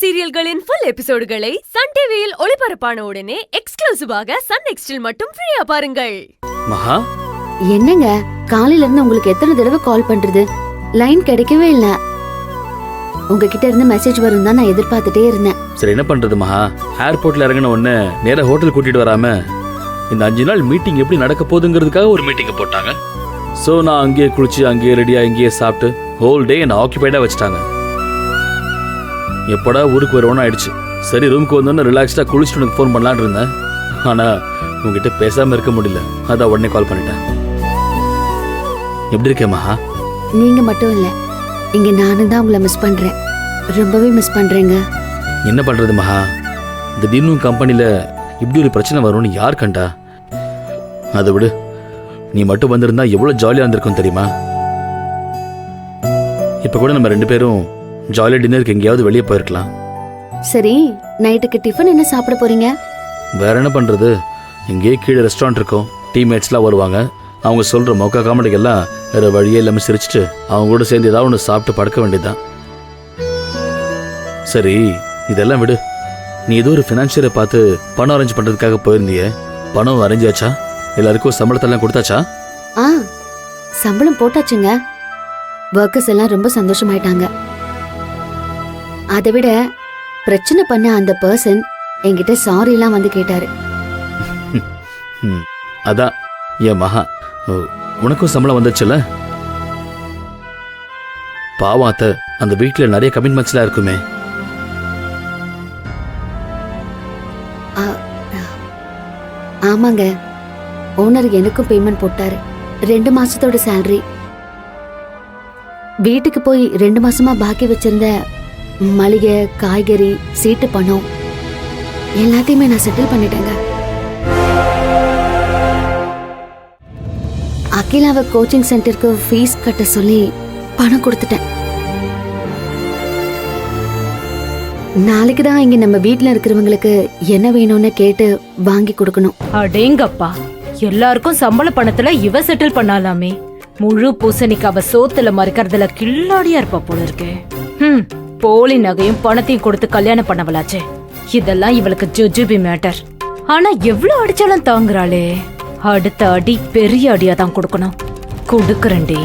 சீரியல்களின் full எபிசோடுகளை Sun டிவியில் ஒளிபரப்பான உடனே எக்ஸ்க்ளூசிவாக சன் நெக்ஸ்டில் மட்டும் ஃப்ரீயா பாருங்கள். மகா, என்னங்க காலையில இருந்து உங்களுக்கு எத்தனை தடவை கால் பண்றது, லைன் கிடைக்கவே இல்ல. உங்ககிட்ட இருந்து மெசேஜ் வரும் தான் நான் எதிர்பார்த்துட்டே இருந்தேன். சரி என்ன பண்றது மகா, ஏர்போர்ட்ல இறங்கின உடனே நேரா ஹோட்டல் கூட்டிட்டு வராம இந்த 5 நாள் மீட்டிங் எப்படி நடக்க போகுதுங்கிறதுக்காக ஒரு மீட்டிங் போட்டாங்க. சோ நான் அங்கேயே குளிச்சு அங்கேயே ரெடியா இங்கேயே சாப்பிட்டு ஹோல் டே என்ன ஆக்கியபைடா வச்சுட்டாங்க. எப்படா ஊருக்கு வருவோன்னு ஆயிடுச்சு. சரி ரூமுக்கு வந்தோன்னு ரிலாக்ஸ்டா குளிச்சுட்டு உனக்கு ஃபோன் பண்ணலான்னு இருந்தேன். ஆனா உங்ககிட்ட பேசாம இருக்க முடியல, அதான் உடனே கால் பண்ணிட்டேன். எப்படி இருக்கே மகா? நீங்க மட்டும் இல்ல, இங்க நானும் தான் உங்களை மிஸ் பண்றேன், ரொம்பவே மிஸ் பண்றேங்க. என்ன பண்றது மகா, திடீர்னு கம்பெனில இப்படி ஒரு பிரச்சனை வரும்னு யார் கண்டா? அதை விடு, நீ மட்டும் வந்திருந்தா எவ்வளவு ஜாலியா இருந்திருக்கும் தெரியுமா? இப்ப கூட நம்ம 2 பேரும் ஜாலியா டின்னருக்கு எங்கேயாவது வெளியே போயிருக்கலாம். சரி, நைட்டுக்கு டிஃபன் என்ன சாப்பிட போறீங்க? வேற என்ன பண்றது, இங்கேயே கீழே ரெஸ்டாரண்ட் இருக்கும், டீம்மேட்ஸ்லாம் வருவாங்க. அவங்க சொல்ற மொக்க காமெடிக்கெல்லாம் வேற வழியே இல்லாம சிரிச்சுட்டு அவங்க கூட சேர்ந்து ஏதாவது ஒன்று சாப்பிட்டு படுக்க வேண்டியதுதான். சரி இதெல்லாம் விடு, நீ ஏதோ ஒரு ஃபினான்ஷியரை பார்த்து பணம் அரேஞ்ச் பண்றதுக்காக போயிருந்தியே, பணம் அரேஞ்ச் ஆச்சா? எல்லாருக்கும் சம்பளத்தெல்லாம் கொடுத்தாச்சா? சம்பளம் போட்டாச்சுங்க. ஒர்க்கர்ஸ் எல்லாம் ரொம்ப சந்தோஷமாயிட்டாங்க. அதை விட பிரச்சனை பண்ண அந்த பர்சன் என்கிட்ட சாரி எல்லாம் வந்து கேட்டாரு. அதான் என் மகா, உனக்கும் சம்பளம் வந்துச்சுல? பாவாத்த அந்த வீட்டுல நிறைய கமிட்மெண்ட்ஸ்லாம் இருக்குமே. ஆமாங்க, ஓனர் எனக்கும் பேமெண்ட் போட்டாரு. 2 மாசத்தோட சேலரி. வீட்டுக்கு போய் 2 மாசமா பாக்கி வச்சிருந்த மளிகை, காய்கறி, சீட்டு பணம் எல்லாத்தையுமே நான் செட்டில் பண்ணிட்டேங்க. அகிலாவை கோச்சிங் சென்டருக்கு ஃபீஸ் கட்ட சொல்லி பணம் கொடுத்துட்டேன். நாளைக்கு தான் இங்க நம்ம வீட்டுல இருக்கிறவங்களுக்கு என்ன வேணும்னு கேட்டு வாங்கி கொடுக்கணும். அடேங்கப்பா, எல்லாருக்கும் சம்பள பணத்துல இவ செட்டில் பண்ணாலாமே. முழு பூசணிக்கு அவ சோத்துல மறைக்கிறதுல கில்லாடியா இருப்பா போல இருக்கே. போலி நகையும் பணத்தையும் கொடுத்து கல்யாணம் பண்ணவளாச்சே, இதெல்லாம் இவளுக்கு ஜுஜுபி மேட்டர். ஆனா எவ்வளவு அடிச்சாலும் தாங்குறாளே. அடுத்த அடி பெரிய அடியா தான் கொடுக்கணும். கொடுக்கறேன்டி.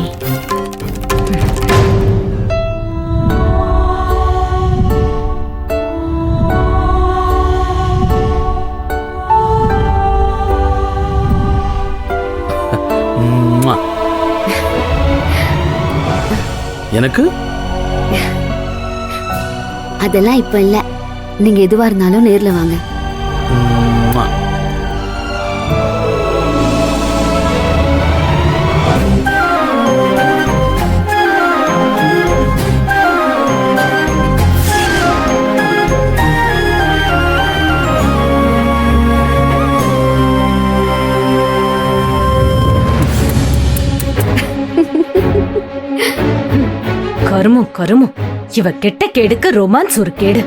எனக்கு அதெல்லாம் இப்ப இல்ல, நீங்க எதுவா இருந்தாலும் நேர்ல வாங்க. கருமம் கருமம், இவ கெட்ட கேடுக்கு ரொமான்ஸ் ஒரு கேடு.